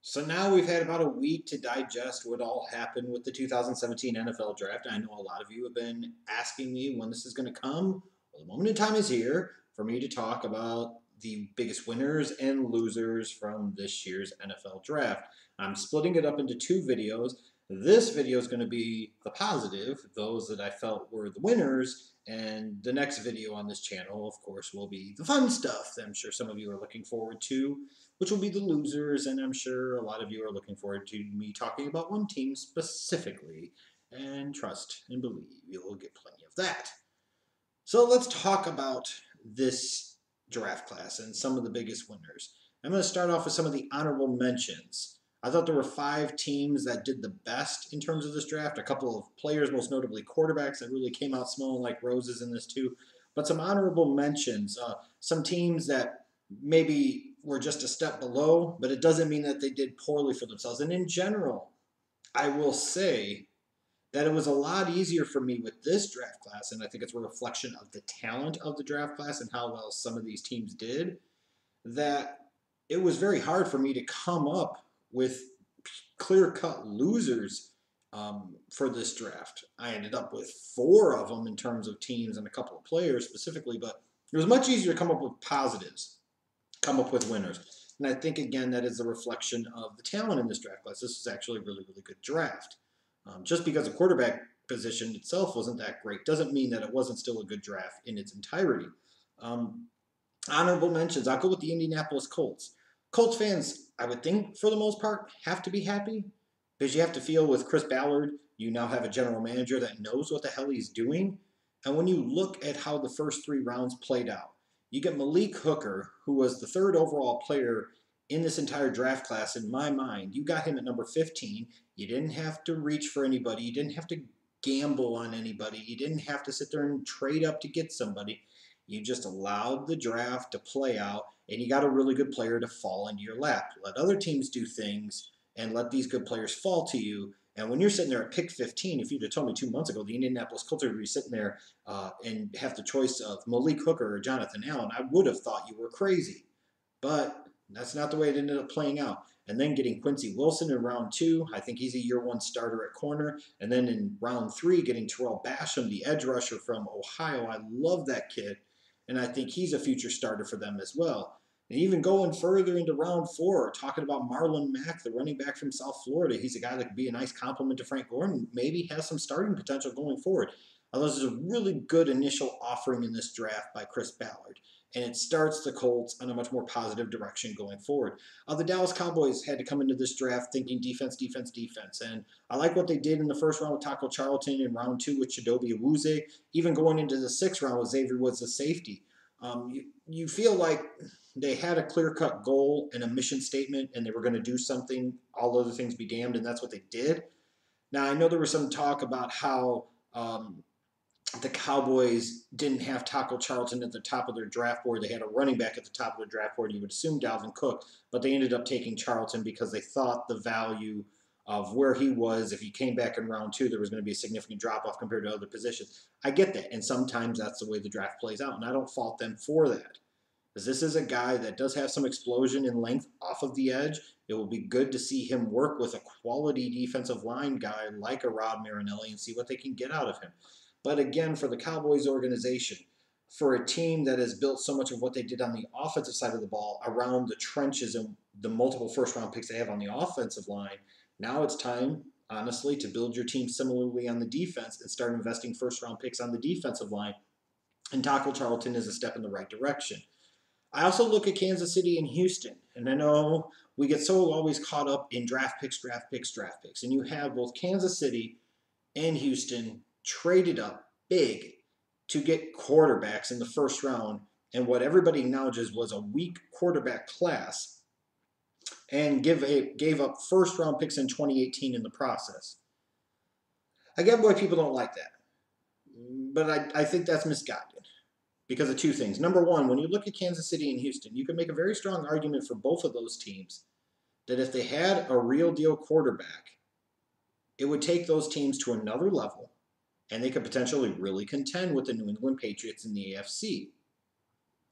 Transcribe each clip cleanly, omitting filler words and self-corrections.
So now we've had about a week to digest what all happened with the 2017 NFL Draft. I know a lot of you have been asking me when this is going to come. Well, the moment in time is here for me to talk about the biggest winners and losers from this year's NFL Draft. I'm splitting it up into two videos. This video is going to be the positive, those that I felt were the winners, and the next video on this channel, of course, will be the fun stuff that I'm sure some of you are looking forward to, which will be the losers, and I'm sure a lot of you are looking forward to me talking about one team specifically, and trust and believe you'll get plenty of that. So let's talk about this draft class and some of the biggest winners. I'm going to start off with some of the honorable mentions. I thought there were 5 teams that did the best in terms of this draft. A couple of players, most notably quarterbacks, that really came out smelling like roses in this too. But some honorable mentions. Some teams that maybe were just a step below, but it doesn't mean that they did poorly for themselves. And in general, I will say that it was a lot easier for me with this draft class, and I think it's a reflection of the talent of the draft class and how well some of these teams did, that it was very hard for me to come up with clear-cut losers for this draft. I ended up with 4 of them in terms of teams and a couple of players specifically, but it was much easier to come up with positives, come up with winners. And I think, again, that is a reflection of the talent in this draft class. This is actually a really, really good draft. Just because the quarterback position itself wasn't that great doesn't mean that it wasn't still a good draft in its entirety. Honorable mentions, I'll go with the Indianapolis Colts. Colts fans, I would think, for the most part, have to be happy because you have to feel with Chris Ballard, you now have a general manager that knows what the hell he's doing. And when you look at how the first 3 rounds played out, you get Malik Hooker, who was the 3rd overall player in this entire draft class, in my mind. You got him at number 15. You didn't have to reach for anybody. You didn't have to gamble on anybody. You didn't have to sit there and trade up to get somebody. You just allowed the draft to play out, and you got a really good player to fall into your lap. Let other teams do things, and let these good players fall to you. And when you're sitting there at pick 15, if you'd have told me 2 months ago the Indianapolis Colts would be sitting there and have the choice of Malik Hooker or Jonathan Allen, I would have thought you were crazy. But that's not the way it ended up playing out. And then getting Quincy Wilson in round 2, I think he's a year 1 starter at corner. And then in round 3, getting Terrell Basham, the edge rusher from Ohio. I love that kid, and I think he's a future starter for them as well. And even going further into round 4, talking about Marlon Mack, the running back from South Florida. He's a guy that could be a nice complement to Frank Gordon, maybe has some starting potential going forward. This is a really good initial offering in this draft by Chris Ballard, and it starts the Colts on a much more positive direction going forward. The Dallas Cowboys had to come into this draft thinking defense, defense, defense, and I like what they did in the first round with Taco Charlton, in round 2 with Chidobe Awuzie, even going into the 6th round with Xavier Woods, the safety. You feel like they had a clear-cut goal and a mission statement, and they were going to do something, all other things be damned, and that's what they did. Now, I know there was some talk about how the Cowboys didn't have Taco Charlton at the top of their draft board. They had a running back at the top of their draft board. You would assume Dalvin Cook, but they ended up taking Charlton because they thought the value of where he was, if he came back in round 2, there was going to be a significant drop-off compared to other positions. I get that, and sometimes that's the way the draft plays out, and I don't fault them for that. Because this is a guy that does have some explosion in length off of the edge. It will be good to see him work with a quality defensive line guy like a Rod Marinelli and see what they can get out of him. But again, for the Cowboys organization, for a team that has built so much of what they did on the offensive side of the ball around the trenches and the multiple first-round picks they have on the offensive line, now it's time, honestly, to build your team similarly on the defense and start investing first-round picks on the defensive line. And Taco Charlton is a step in the right direction. I also look at Kansas City and Houston, and I know we get so always caught up in draft picks, draft picks, draft picks, and you have both Kansas City and Houston traded up big to get quarterbacks in the first round, and what everybody acknowledges was a weak quarterback class, and gave up first-round picks in 2018 in the process. I get why people don't like that, but I think that's misguided because of 2 things. Number one, when you look at Kansas City and Houston, you can make a very strong argument for both of those teams that if they had a real deal quarterback, it would take those teams to another level, and they could potentially really contend with the New England Patriots in the AFC.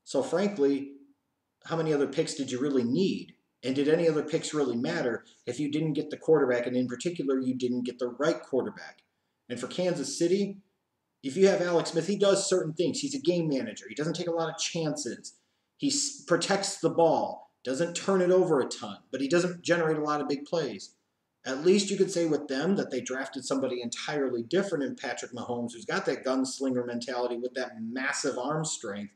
So frankly, how many other picks did you really need And did any other picks really matter if you didn't get the quarterback, and in particular, you didn't get the right quarterback? And for Kansas City, if you have Alex Smith, he does certain things. He's a game manager. He doesn't take a lot of chances. He protects the ball, doesn't turn it over a ton, but he doesn't generate a lot of big plays. At least you could say with them that they drafted somebody entirely different in Patrick Mahomes, who's got that gunslinger mentality with that massive arm strength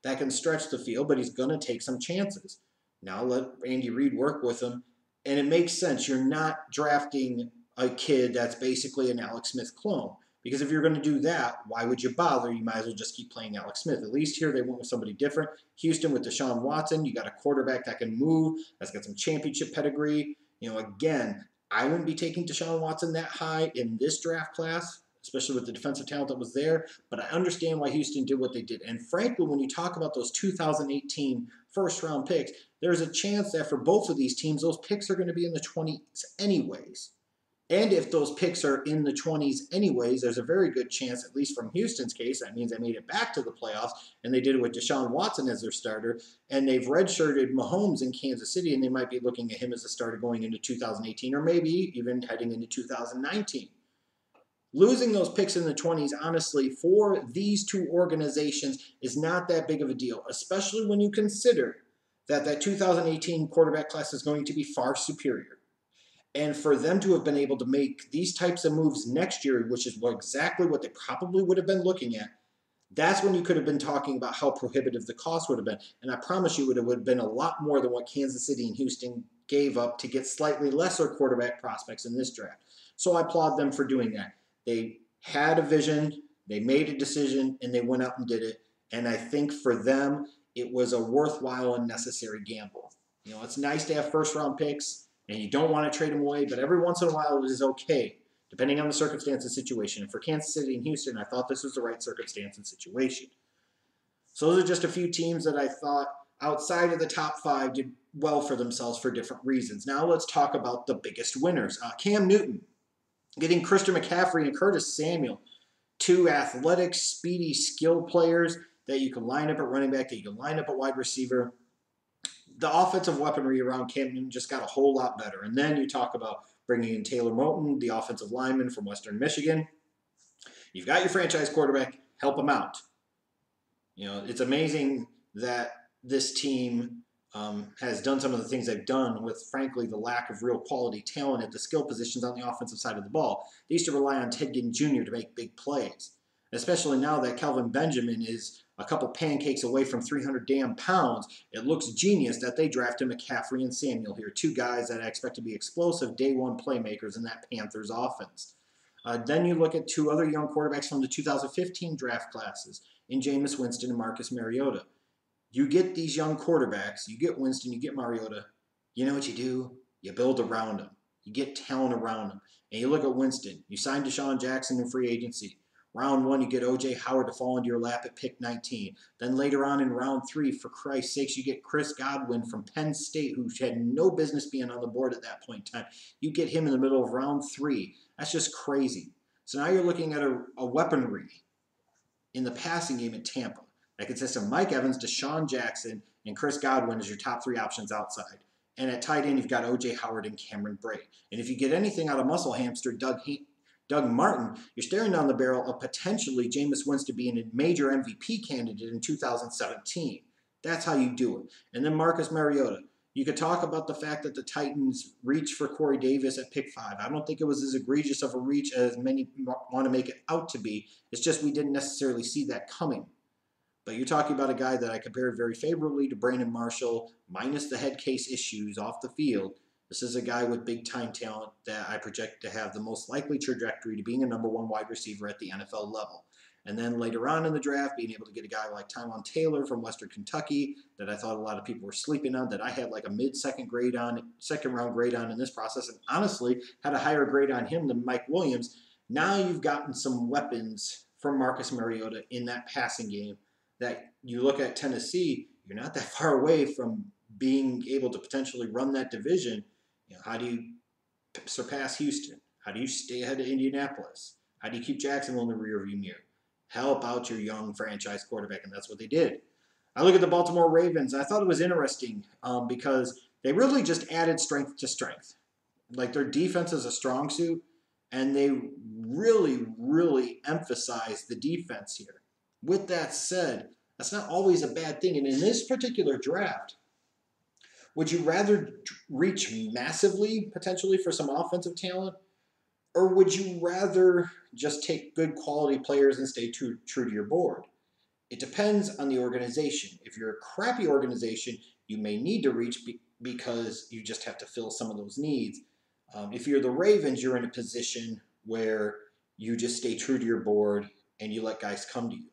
that can stretch the field, but he's going to take some chances. Now let Andy Reid work with him, and it makes sense. You're not drafting a kid that's basically an Alex Smith clone. Because if you're going to do that, why would you bother? You might as well just keep playing Alex Smith. At least here they went with somebody different. Houston with Deshaun Watson, you got a quarterback that can move, that's got some championship pedigree. Again, I wouldn't be taking Deshaun Watson that high in this draft class, especially with the defensive talent that was there. But I understand why Houston did what they did. And frankly, when you talk about those 2018 first-round picks, there's a chance that for both of these teams, those picks are going to be in the 20s anyways. And if those picks are in the 20s anyways, there's a very good chance, at least from Houston's case, that means they made it back to the playoffs, and they did it with Deshaun Watson as their starter, and they've redshirted Mahomes in Kansas City, and they might be looking at him as a starter going into 2018, or maybe even heading into 2019. Losing those picks in the 20s, honestly, for these two organizations is not that big of a deal, especially when you consider that 2018 quarterback class is going to be far superior. And for them to have been able to make these types of moves next year, which is exactly what they probably would have been looking at, that's when you could have been talking about how prohibitive the cost would have been. And I promise you it would have been a lot more than what Kansas City and Houston gave up to get slightly lesser quarterback prospects in this draft. So I applaud them for doing that. They had a vision, they made a decision, and they went out and did it. And I think for them, it was a worthwhile and necessary gamble. It's nice to have first-round picks, and you don't want to trade them away, but every once in a while it is okay, depending on the circumstance and situation. And for Kansas City and Houston, I thought this was the right circumstance and situation. So those are just a few teams that I thought outside of the top 5 did well for themselves for different reasons. Now let's talk about the biggest winners. Cam Newton, getting Christian McCaffrey and Curtis Samuel, two athletic, speedy, skilled players that you can line up at running back, that you can line up at wide receiver. The offensive weaponry around Cam Newton just got a whole lot better. And then you talk about bringing in Taylor Moton, the offensive lineman from Western Michigan. You've got your franchise quarterback. Help him out. It's amazing that this team has done some of the things they've done with, frankly, the lack of real quality talent at the skill positions on the offensive side of the ball. They used to rely on Ted Ginn Jr. to make big plays, especially now that Kelvin Benjamin is a couple pancakes away from 300 damn pounds. It looks genius that they drafted McCaffrey and Samuel here, two guys that I expect to be explosive day one playmakers in that Panthers offense. Then you look at two other young quarterbacks from the 2015 draft classes in Jameis Winston and Marcus Mariota. You get these young quarterbacks, you get Winston, you get Mariota. You know what you do? You build around them. You get talent around them. And you look at Winston. You signed Deshaun Jackson in free agency. Round 1, you get O.J. Howard to fall into your lap at pick 19. Then later on in round 3, for Christ's sakes, you get Chris Godwin from Penn State, who had no business being on the board at that point in time. You get him in the middle of round 3. That's just crazy. So now you're looking at a weaponry in the passing game at Tampa that consists of Mike Evans, Deshaun Jackson, and Chris Godwin as your top 3 options outside. And at tight end, you've got O.J. Howard and Cameron Brate. And if you get anything out of muscle hamster Doug Martin, you're staring down the barrel of potentially Jameis Winston being a major MVP candidate in 2017. That's how you do it. And then Marcus Mariota. You could talk about the fact that the Titans reached for Corey Davis at pick 5. I don't think it was as egregious of a reach as many want to make it out to be. It's just we didn't necessarily see that coming. But you're talking about a guy that I compared very favorably to Brandon Marshall, minus the head case issues off the field. This is a guy with big-time talent that I project to have the most likely trajectory to being a number 1 wide receiver at the NFL level. And then later on in the draft, being able to get a guy like Tyrod Taylor from Western Kentucky that I thought a lot of people were sleeping on, that I had like a second round grade on in this process, and honestly had a higher grade on him than Mike Williams. Now you've gotten some weapons from Marcus Mariota in that passing game that you look at Tennessee, you're not that far away from being able to potentially run that division. How do you surpass Houston? How do you stay ahead of Indianapolis? How do you keep Jacksonville in the rearview mirror? Help out your young franchise quarterback, and that's what they did. I look at the Baltimore Ravens. I thought it was interesting because They really just added strength to strength. Like their defense is a strong suit, and they really, really emphasize the defense here. With that said, that's not always a bad thing. And in this particular draft, would you rather reach massively potentially for some offensive talent, or would you rather just take good quality players and stay true to your board? It depends on the organization. If you're a crappy organization, you may need to reach because you just have to fill some of those needs. If you're the Ravens, you're in a position where you just stay true to your board and you let guys come to you.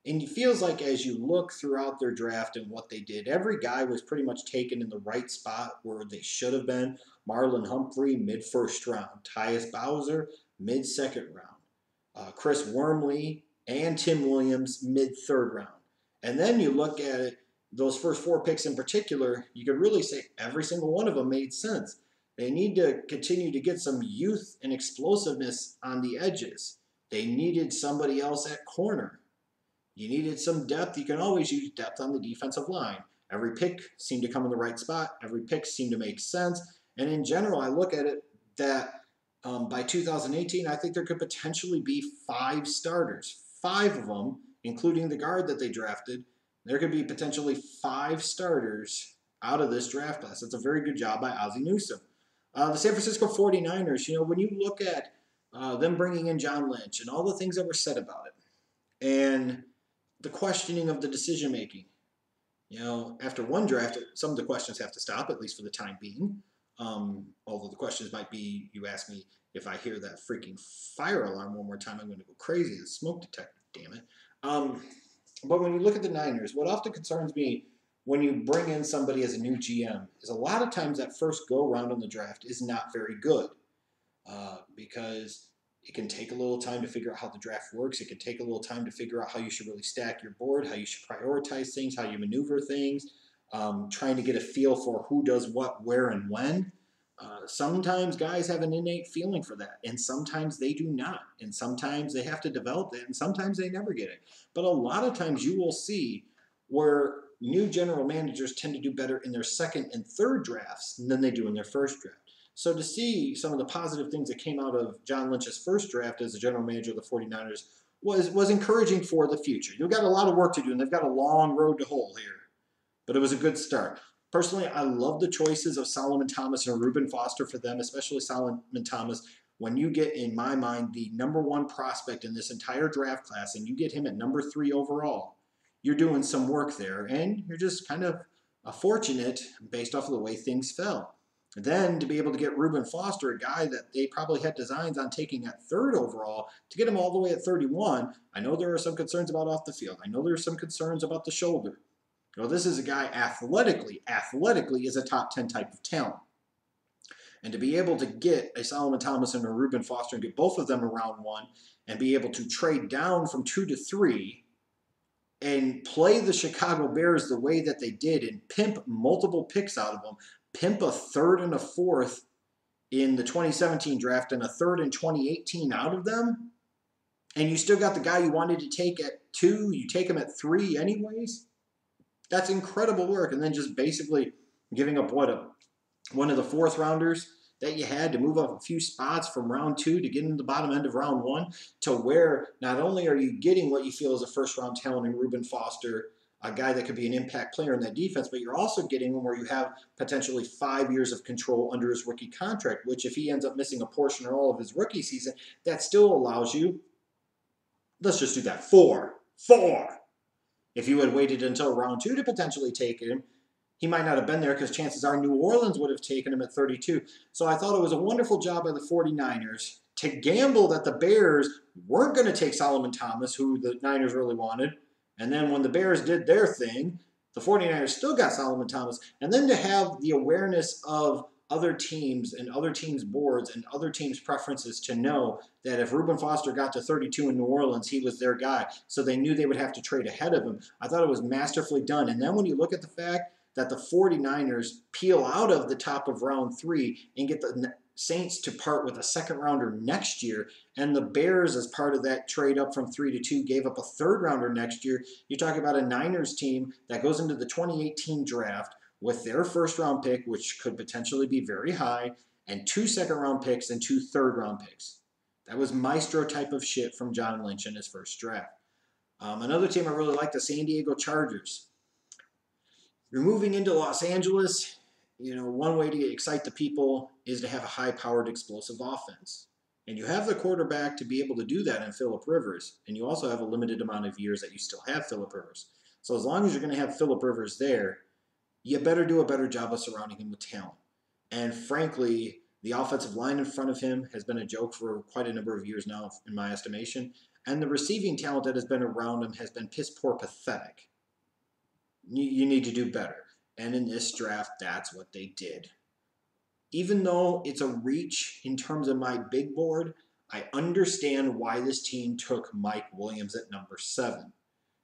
And it feels like as you look throughout their draft and what they did, every guy was pretty much taken in the right spot where they should have been. Marlon Humphrey, mid-first round. Tyus Bowser, mid-second round. Chris Wormley and Tim Williams, mid-third round. And then you look at it, those first 4 picks in particular, you could really say every single one of them made sense. They need to continue to get some youth and explosiveness on the edges. They needed somebody else at corner. You needed some depth. You can always use depth on the defensive line. Every pick seemed to come in the right spot. Every pick seemed to make sense. And in general, I look at it that by 2018, I think there could potentially be 5 starters. 5 of them, including the guard that they drafted. There could be potentially 5 starters out of this draft class. That's a very good job by Ozzie Newsome. The San Francisco 49ers, when you look at them bringing in John Lynch and all the things that were said about it, and the questioning of the decision making. After one draft, some of the questions have to stop, at least for the time being. Although the questions might be, you ask me if I hear that freaking fire alarm one more time, I'm going to go crazy. The smoke detector, damn it. But when you look at the Niners, what often concerns me when you bring in somebody as a new GM is a lot of times that first go round on the draft is not very good because it can take a little time to figure out how the draft works. It can take a little time to figure out how you should really stack your board, how you should prioritize things, how you maneuver things, trying to get a feel for who does what, where, and when. Sometimes guys have an innate feeling for that, and sometimes they do not. And sometimes they have to develop that, and sometimes they never get it. But a lot of times you will see where new general managers tend to do better in their second and third drafts than they do in their first draft. So to see some of the positive things that came out of John Lynch's first draft as the general manager of the 49ers was encouraging for the future. You've got a lot of work to do, and they've got a long road to hoe here. But it was a good start. Personally, I love the choices of Solomon Thomas and Reuben Foster for them, especially Solomon Thomas. When you get, in my mind, the #1 prospect in this entire draft class, and you get him at #3 overall, you're doing some work there, and you're just kind of fortunate based off of the way things fell. Then to be able to get Reuben Foster, a guy that they probably had designs on taking at 3rd overall, to get him all the way at 31, I know there are some concerns about off the field. I know there are some concerns about the shoulder. This is a guy athletically is a top 10 type of talent. And to be able to get a Solomon Thomas and a Reuben Foster and get both of them around 1 and be able to trade down from 2 to 3 and play the Chicago Bears the way that they did and pimp multiple picks out of them, pimp a 3rd and a 4th in the 2017 draft and a 3rd in 2018 out of them, and you still got the guy you wanted to take at 2, you take him at 3 anyways, that's incredible work. And then just basically giving up one of the 4th rounders that you had to move up a few spots from round 2 to get into the bottom end of round 1 to where not only are you getting what you feel is a first-round talent in Reuben Foster, a guy that could be an impact player in that defense, but you're also getting him where you have potentially 5 years of control under his rookie contract, which if he ends up missing a portion or all of his rookie season, that still allows you, let's just do that, 4. If you had waited until round 2 to potentially take him, he might not have been there because chances are New Orleans would have taken him at 32. So I thought it was a wonderful job by the 49ers to gamble that the Bears weren't going to take Solomon Thomas, who the Niners really wanted. And then when the Bears did their thing, the 49ers still got Solomon Thomas. And then to have the awareness of other teams and other teams' boards and other teams' preferences to know that if Reuben Foster got to 32 in New Orleans, he was their guy. So they knew they would have to trade ahead of him. I thought it was masterfully done. And then when you look at the fact that the 49ers peel out of the top of round 3 and get the Saints to part with a 2nd rounder next year, and the Bears, as part of that trade up from 3 to 2, gave up a 3rd rounder next year, you talk about a Niners team that goes into the 2018 draft with their first-round pick, which could potentially be very high, and 2 second-round picks and 2 third-round picks. That was maestro type of shit from John Lynch in his first draft. Another team I really like, the San Diego Chargers. You're moving into Los Angeles. One way to excite the people is to have a high-powered, explosive offense. And you have the quarterback to be able to do that in Phillip Rivers. And you also have a limited amount of years that you still have Phillip Rivers. So as long as you're going to have Phillip Rivers there, you better do a better job of surrounding him with talent. And frankly, the offensive line in front of him has been a joke for quite a number of years now, in my estimation. And the receiving talent that has been around him has been piss poor pathetic. You need to do better. And in this draft, that's what they did. Even though it's a reach in terms of my big board, I understand why this team took Mike Williams at number 7.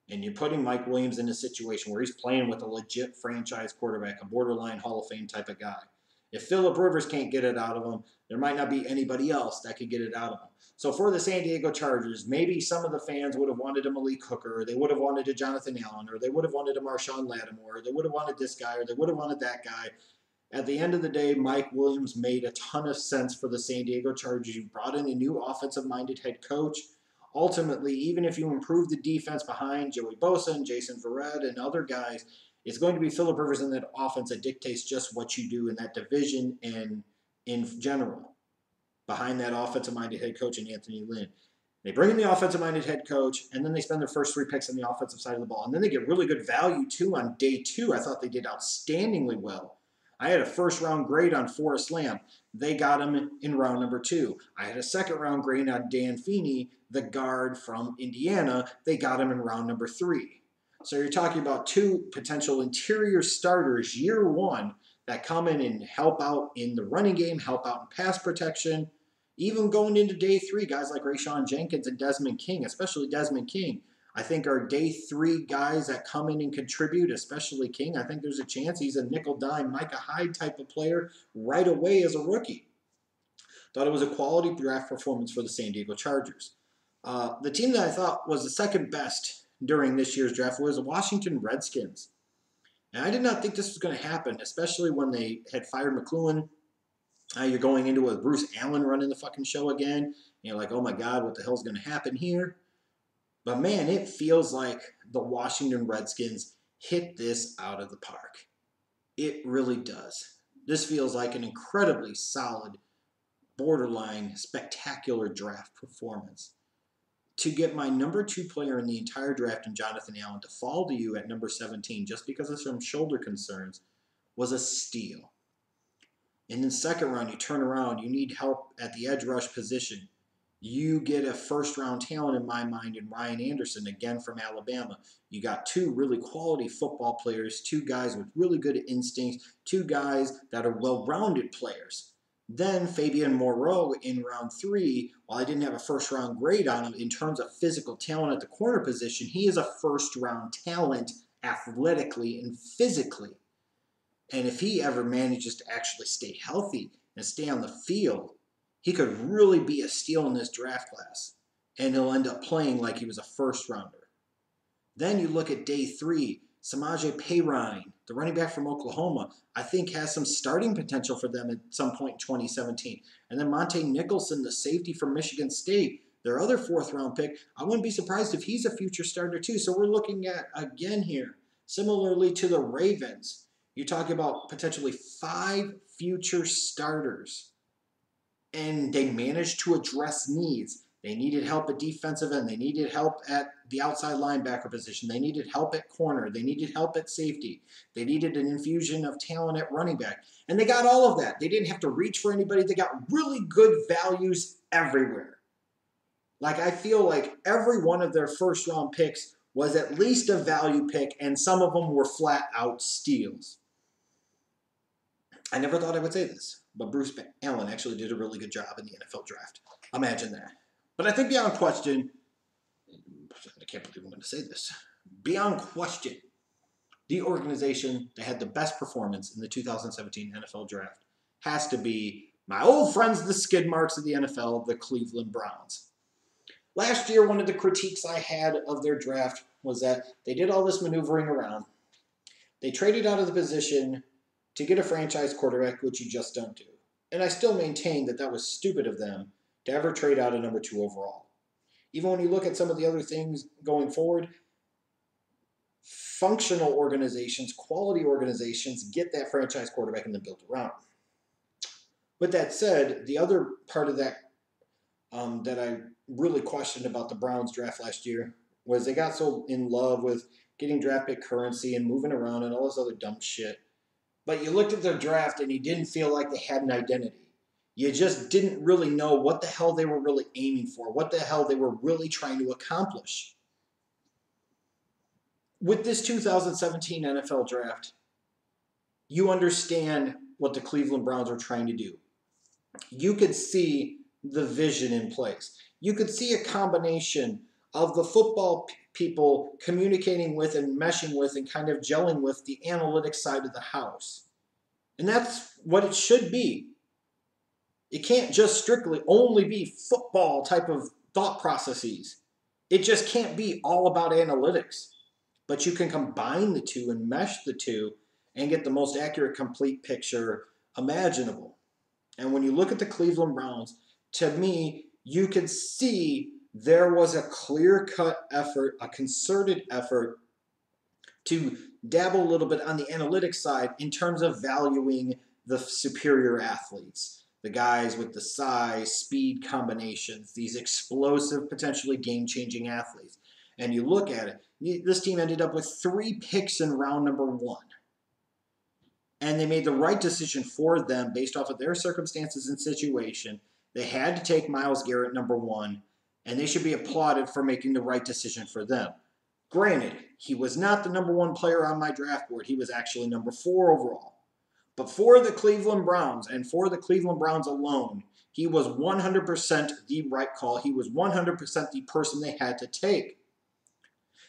And you're putting Mike Williams in a situation where he's playing with a legit franchise quarterback, a borderline Hall of Fame type of guy. If Phillip Rivers can't get it out of him, there might not be anybody else that can get it out of him. So for the San Diego Chargers, maybe some of the fans would have wanted a Malik Hooker, or they would have wanted a Jonathan Allen, or they would have wanted a Marshawn Lattimore, or they would have wanted this guy, or they would have wanted that guy. At the end of the day, Mike Williams made a ton of sense for the San Diego Chargers. You brought in a new offensive-minded head coach. Ultimately, even if you improve the defense behind Joey Bosa and Jason Verrett and other guys, it's going to be Phillip Rivers in that offense that dictates just what you do in that division and in general behind that offensive-minded head coach and Anthony Lynn. They bring in the offensive-minded head coach, and then they spend their first 3 picks on the offensive side of the ball. And then they get really good value, too, on day 2. I thought they did outstandingly well. I had a first-round grade on Forrest Lamp. They got him in round number 2. I had a second-round grade on Dan Feeney, the guard from Indiana. They got him in round number 3. So you're talking about 2 potential interior starters year 1 that come in and help out in the running game, help out in pass protection. Even going into day 3, guys like Rayshawn Jenkins and Desmond King, especially Desmond King, I think are day 3 guys that come in and contribute, especially King. I think there's a chance he's a nickel-dime Micah Hyde type of player right away as a rookie. Thought it was a quality draft performance for the San Diego Chargers. The team that I thought was the second best during this year's draft was the Washington Redskins. And I did not think this was going to happen, especially when they had fired McLuhan. You're going into with Bruce Allen running the fucking show again. You're like, oh my God, what the hell's going to happen here? But man, it feels like the Washington Redskins hit this out of the park. It really does. This feels like an incredibly solid, borderline, spectacular draft performance. To get my number 2 player in the entire draft in Jonathan Allen to fall to you at number 17 just because of some shoulder concerns was a steal. In the second round, you turn around, you need help at the edge rush position. You get a first-round talent in my mind in Ryan Anderson, again from Alabama. You got 2 really quality football players, 2 guys with really good instincts, 2 guys that are well-rounded players. Then Fabian Moreau in round 3, while I didn't have a first-round grade on him in terms of physical talent at the corner position, he is a first-round talent athletically and physically. And if he ever manages to actually stay healthy and stay on the field, he could really be a steal in this draft class, and he'll end up playing like he was a first-rounder. Then you look at day 3, Samaje Perine, the running back from Oklahoma, I think has some starting potential for them at some point in 2017. And then Monte Nicholson, the safety from Michigan State, their other 4th-round pick, I wouldn't be surprised if he's a future starter too. So we're looking at, again here, similarly to the Ravens, you're talking about potentially 5 future starters. And they managed to address needs. They needed help at defensive end. They needed help at the outside linebacker position. They needed help at corner. They needed help at safety. They needed an infusion of talent at running back. And they got all of that. They didn't have to reach for anybody. They got really good values everywhere. Like, I feel like every one of their first-round picks was at least a value pick, and some of them were flat-out steals. I never thought I would say this, but Bruce Allen actually did a really good job in the NFL draft. Imagine that. But I think beyond question, I can't believe I'm going to say this, beyond question, the organization that had the best performance in the 2017 NFL draft has to be my old friends, the skidmarks of the NFL, the Cleveland Browns. Last year, one of the critiques I had of their draft was that they did all this maneuvering around. They traded out of the position to get a franchise quarterback, which you just don't do. And I still maintain that that was stupid of them to ever trade out a number 2 overall. Even when you look at some of the other things going forward, functional organizations, quality organizations get that franchise quarterback and then build around. With that said, the other part of that that I really questioned about the Browns draft last year was they got so in love with getting draft pick currency and moving around and all this other dumb shit. But you looked at their draft and you didn't feel like they had an identity. You just didn't really know what the hell they were really aiming for, what the hell they were really trying to accomplish. With this 2017 NFL draft, you understand what the Cleveland Browns are trying to do. You could see the vision in place. You could see a combination of the football people communicating with and meshing with and kind of gelling with the analytics side of the house. And that's what it should be. It can't just strictly only be football type of thought processes. It just can't be all about analytics. But you can combine the two and mesh the two and get the most accurate, complete picture imaginable. And when you look at the Cleveland Browns, to me, you could see there was a clear-cut effort, a concerted effort to dabble a little bit on the analytics side in terms of valuing the superior athletes, the guys with the size, speed combinations, these explosive, potentially game-changing athletes. And you look at it, this team ended up with 3 picks in round number 1. And they made the right decision for them based off of their circumstances and situation. They had to take Myles Garrett number 1, and they should be applauded for making the right decision for them. Granted, he was not the number 1 player on my draft board. He was actually number 4 overall. But for the Cleveland Browns, and for the Cleveland Browns alone, he was 100% the right call. He was 100% the person they had to take.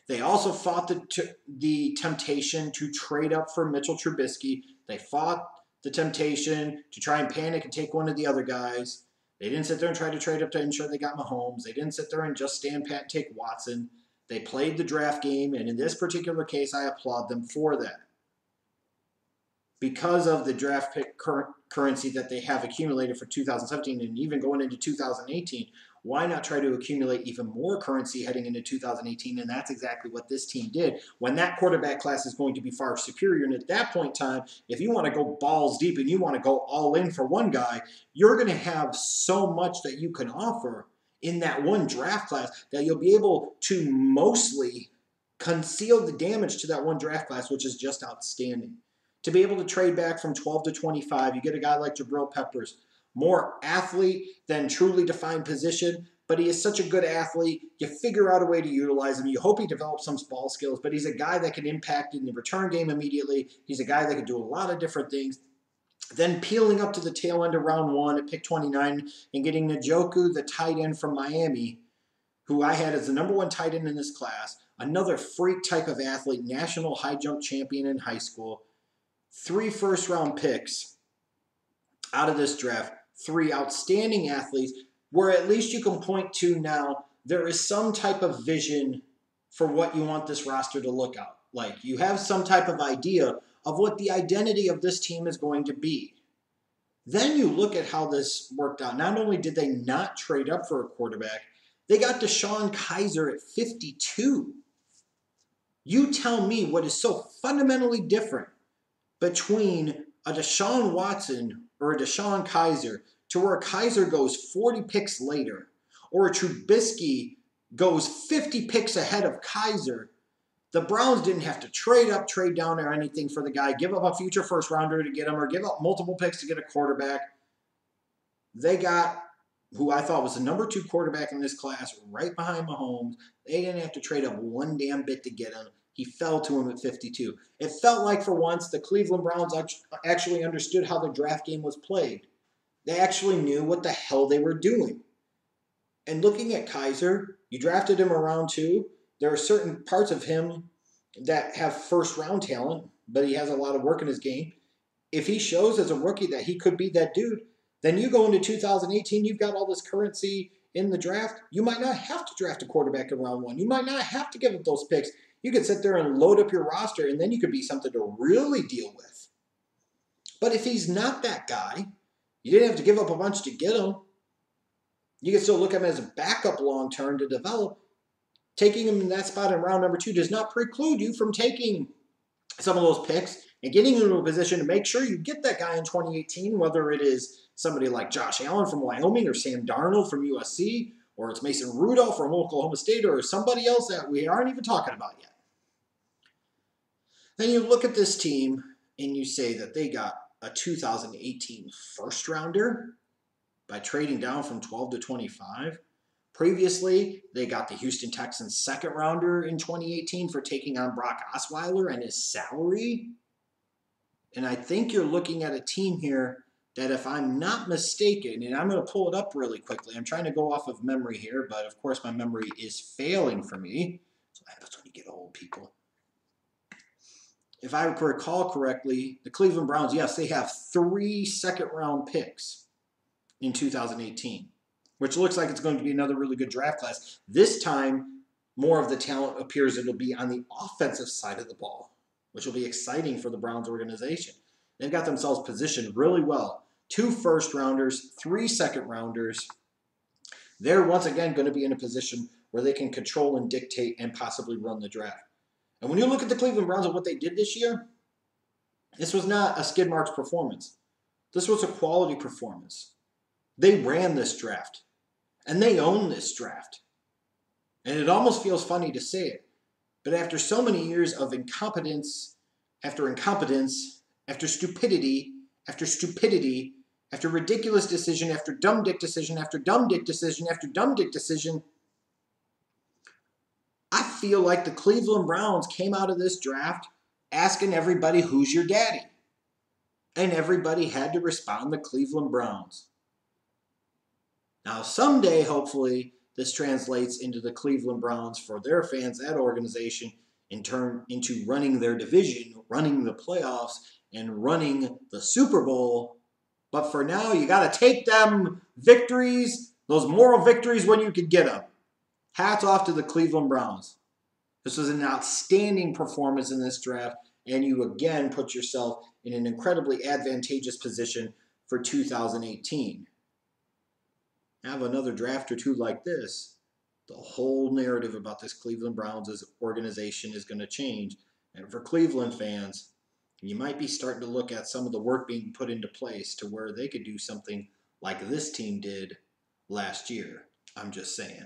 They also fought the temptation to trade up for Mitchell Trubisky. They fought the temptation to try and panic and take one of the other guys. They didn't sit there and try to trade up to ensure they got Mahomes. They didn't sit there and just stand pat and take Watson. They played the draft game, and in this particular case, I applaud them for that. Because of the draft pick currency that they have accumulated for 2017 and even going into 2018, why not try to accumulate even more currency heading into 2018? And that's exactly what this team did when that quarterback class is going to be far superior. And at that point in time, if you want to go balls deep and you want to go all in for one guy, you're going to have so much that you can offer in that one draft class that you'll be able to mostly conceal the damage to that one draft class, which is just outstanding. To be able to trade back from 12 to 25, you get a guy like Jabril Peppers, more athlete than truly defined position, but he is such a good athlete. You figure out a way to utilize him. You hope he develops some ball skills, but he's a guy that can impact in the return game immediately. He's a guy that can do a lot of different things. Then peeling up to the tail end of round 1 at pick 29 and getting Njoku, the tight end from Miami, who I had as the number 1 tight end in this class, another freak type of athlete, national high jump champion in high school. 3 first-round picks out of this draft, 3 outstanding athletes, where at least you can point to now there is some type of vision for what you want this roster to look out like. You have some type of idea of what the identity of this team is going to be. Then you look at how this worked out. Not only did they not trade up for a quarterback, they got DeShone Kizer at 52. You tell me what is so fundamentally different between a Deshaun Watson or a DeShone Kizer to where Kizer goes 40 picks later or a Trubisky goes 50 picks ahead of Kizer. The Browns didn't have to trade up, trade down, or anything for the guy, give up a future first rounder to get him or give up multiple picks to get a quarterback. They got who I thought was the number 2 quarterback in this class right behind Mahomes. They didn't have to trade up one damn bit to get him. He fell to him at 52. It felt like for once the Cleveland Browns actually understood how the draft game was played. They actually knew what the hell they were doing. And looking at Kizer, you drafted him around 2. There are certain parts of him that have first-round talent, but he has a lot of work in his game. If he shows as a rookie that he could be that dude, then you go into 2018, you've got all this currency in the draft. You might not have to draft a quarterback in round 1. You might not have to give up those picks. You could sit there and load up your roster, and then you could be something to really deal with. But if he's not that guy, you didn't have to give up a bunch to get him. You can still look at him as a backup long term to develop. Taking him in that spot in round number 2 does not preclude you from taking some of those picks and getting into a position to make sure you get that guy in 2018, whether it is somebody like Josh Allen from Wyoming or Sam Darnold from USC, or it's Mason Rudolph from Oklahoma State, or somebody else that we aren't even talking about yet. Then you look at this team and you say that they got a 2018 first rounder by trading down from 12 to 25. Previously, they got the Houston Texans second rounder in 2018 for taking on Brock Osweiler and his salary. And I think you're looking at a team here that, if I'm not mistaken, and I'm going to pull it up really quickly. I'm trying to go off of memory here, but of course my memory is failing for me. So that happens when you get old, people. If I recall correctly, the Cleveland Browns, yes, they have 3 second-round picks in 2018, which looks like it's going to be another really good draft class. This time, more of the talent appears it'll be on the offensive side of the ball, which will be exciting for the Browns organization. They've got themselves positioned really well. 2 first-rounders, 3 second-rounders. They're once again going to be in a position where they can control and dictate and possibly run the draft. And when you look at the Cleveland Browns and what they did this year, this was not a skid marks performance. This was a quality performance. They ran this draft, and they own this draft. And it almost feels funny to say it, but after so many years of incompetence, after stupidity, after ridiculous decision, after dumb dick decision, after dumb dick decision, after dumb dick decision, I feel like the Cleveland Browns came out of this draft asking everybody, who's your daddy? And everybody had to respond, the Cleveland Browns. Now, someday, hopefully, this translates into the Cleveland Browns for their fans, that organization, in turn into running their division, running the playoffs, and running the Super Bowl. But for now, you got to take them victories, those moral victories when you can get them. Hats off to the Cleveland Browns. This was an outstanding performance in this draft, and you again put yourself in an incredibly advantageous position for 2018. Have another draft or two like this, the whole narrative about this Cleveland Browns organization is going to change. And for Cleveland fans, you might be starting to look at some of the work being put into place to where they could do something like this team did last year. I'm just saying.